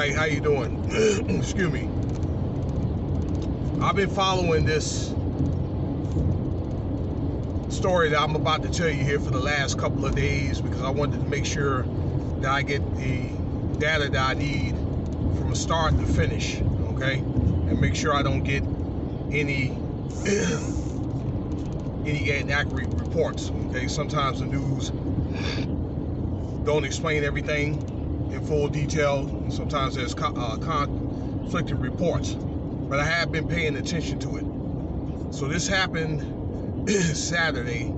right, how you doing? Excuse me. I've been following this story that I'm about to tell you here for the last couple of days because I wanted to make sure that I get the data that I need from start to finish, okay? And make sure I don't get any inaccurate reports, okay? Sometimes the news don't explain everything in full detail. Sometimes there's conflicting reports, but I have been paying attention to it. So this happened Saturday,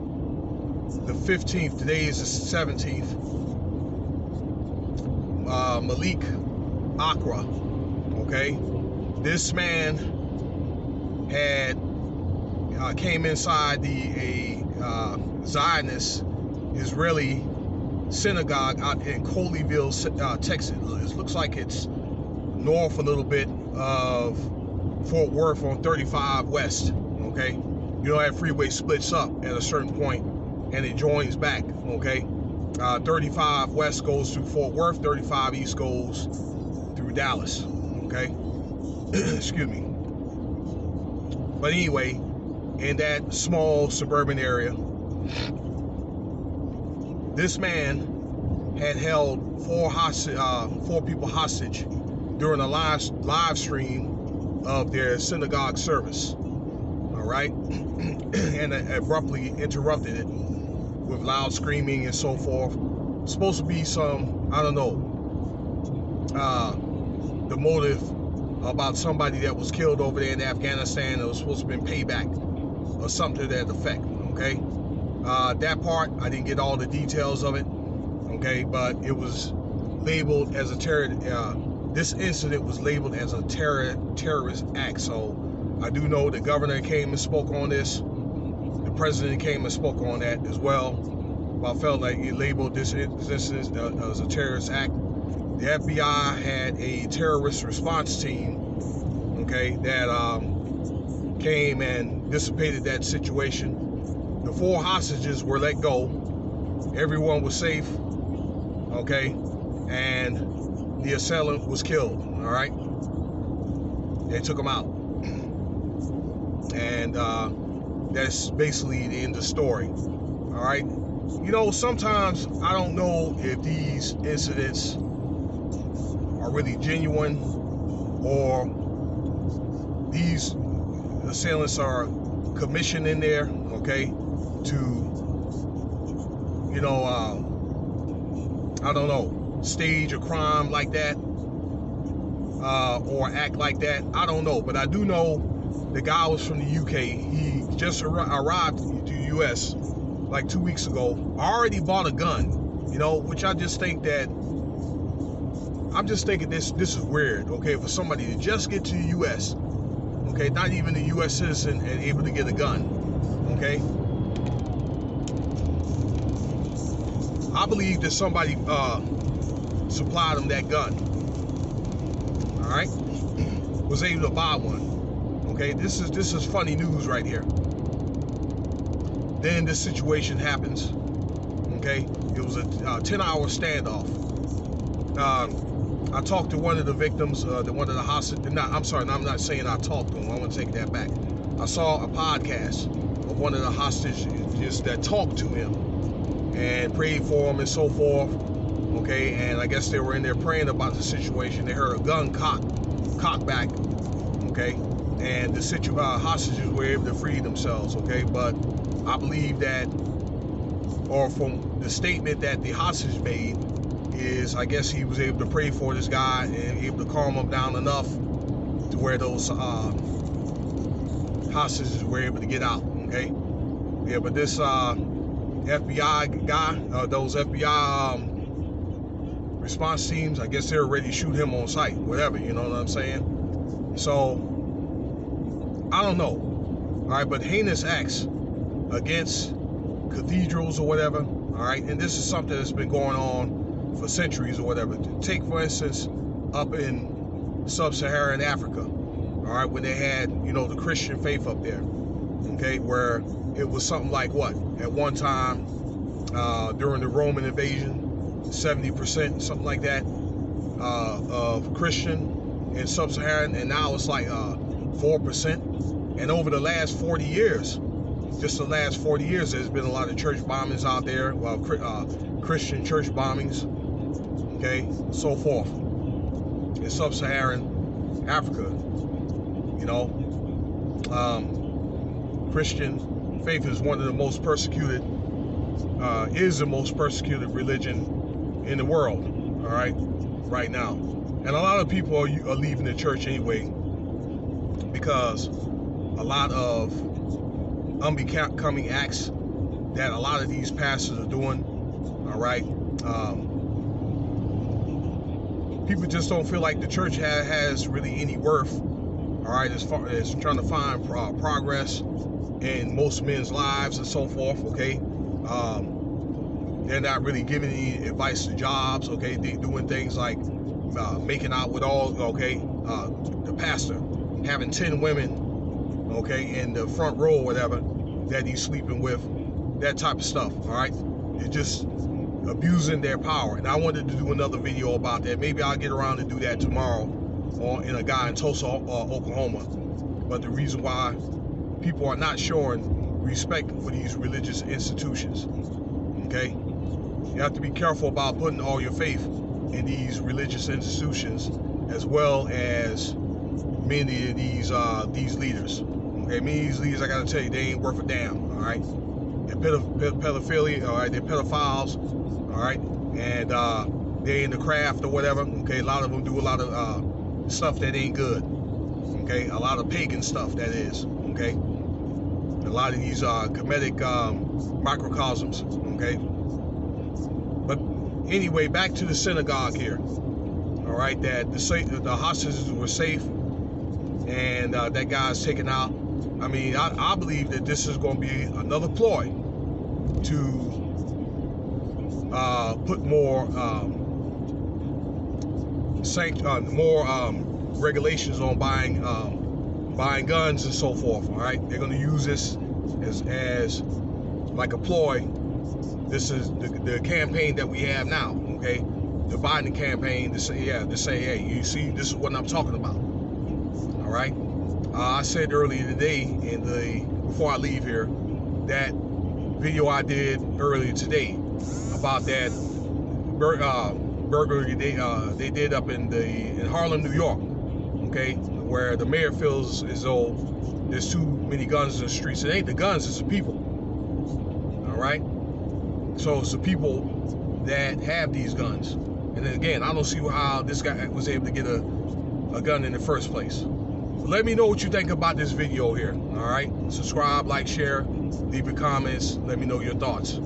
the 15th. Today is the 17th. Malik Akra, okay? This man had came inside a Zionist Israeli synagogue out in Colleyville, Texas. It looks like it's north a little bit of Fort Worth on 35 West, okay? You know, that freeway splits up at a certain point and it joins back, okay? 35 West goes through Fort Worth, 35 East goes through Dallas, okay? Excuse me. But anyway, in that small suburban area, this man had held four people hostage during a live stream of their synagogue service. All right, and abruptly interrupted it with loud screaming and so forth. Supposed to be some, I don't know, the motive about somebody that was killed over there in Afghanistan. It was supposed to be payback or something to that effect. Okay. That part, I didn't get all the details of it, okay, but it was labeled as a this incident was labeled as a terrorist act. So I do know the governor came and spoke on this. The president came and spoke on that as well. But I felt like he labeled this incident as a terrorist act. The FBI had a terrorist response team, okay, that came and dissipated that situation. The four hostages were let go. Everyone was safe, okay, and the assailant was killed, all right? They took him out. And that's basically the end of the story, all right? You know, sometimes I don't know if these incidents are really genuine or these assailants are commissioned in there, okay, to, you know, I don't know, stage a crime like that, or act like that. I don't know, but I do know the guy was from the UK. He just arrived to the US like 2 weeks ago. I already bought a gun, you know, which I just think that, I'm just thinking this is weird, okay, for somebody to just get to the US, okay, not even a US citizen and able to get a gun, okay? I believe that somebody supplied him that gun, all right? Was able to buy one, okay? This is funny news right here. Then this situation happens, okay? It was a 10-hour standoff. I talked to one of the victims, one of the hostages. I'm sorry, I'm not saying I talked to him. I want to take that back. I saw a podcast of one of the hostages that talked to him and prayed for him and so forth, okay? And I guess they were in there praying about the situation. They heard a gun cock back, okay? And the hostages were able to free themselves, okay? But I believe that, or from the statement that the hostage made, is I guess he was able to pray for this guy and able to calm him down enough to where those hostages were able to get out, okay? Yeah, but this FBI guy, those FBI response teams, I guess they're ready to shoot him on sight, whatever, you know what I'm saying? So, I don't know, all right, but heinous acts against cathedrals or whatever, all right, and this is something that's been going on for centuries or whatever. Take, for instance, up in sub-Saharan Africa, all right, when they had, you know, the Christian faith up there, okay, where it was something like what? At one time, during the Roman invasion, 70%, something like that, of Christian in sub-Saharan, and now it's like 4%. And over the last 40 years, just the last 40 years, there's been a lot of church bombings out there, well, Christian church bombings, okay, so forth, in sub-Saharan Africa. You know, Christian faith is one of the most persecuted, is the most persecuted religion in the world, all right, right now. And a lot of people are leaving the church anyway, because a lot of unbecoming acts that a lot of these pastors are doing, all right. People just don't feel like the church has really any worth, all right, as far as trying to find progress in most men's lives and so forth, okay. They're not really giving any advice to jobs, okay. They're doing things like making out with all, okay, the pastor having 10 women, okay, in the front row or whatever that he's sleeping with, that type of stuff, all right. They're just abusing their power. And I wanted to do another video about that. Maybe I'll get around to do that tomorrow in a guy in Tulsa, Oklahoma. But the reason why people are not showing respect for these religious institutions, okay? You have to be careful about putting all your faith in these religious institutions, as well as many of these leaders. Okay, many of these leaders, I gotta tell you, they ain't worth a damn, all right? They're pedophilia, all right? They're pedophiles, all right? And they're in the craft or whatever, okay? A lot of them do a lot of stuff that ain't good, okay? A lot of pagan stuff, that is, okay? A lot of these comedic microcosms, okay? But anyway, back to the synagogue here, all right? That the hostages were safe, and that guy's taken out. I mean, I believe that this is going to be another ploy to put more regulations on buying guns and so forth. All right, they're going to use this as like a ploy. This is the campaign that we have now. Okay, the Biden campaign to say, hey, you see, this is what I'm talking about. All right. I said earlier today, before I leave here, that video I did earlier today about that burglary they did up in Harlem, New York, okay, where the mayor feels as though there's too many guns in the streets. It ain't the guns, it's the people. All right, so it's the people that have these guns. And then again, I don't see how this guy was able to get a gun in the first place. Let me know what you think about this video here, all right? Subscribe, like, share, leave your comments. Let me know your thoughts.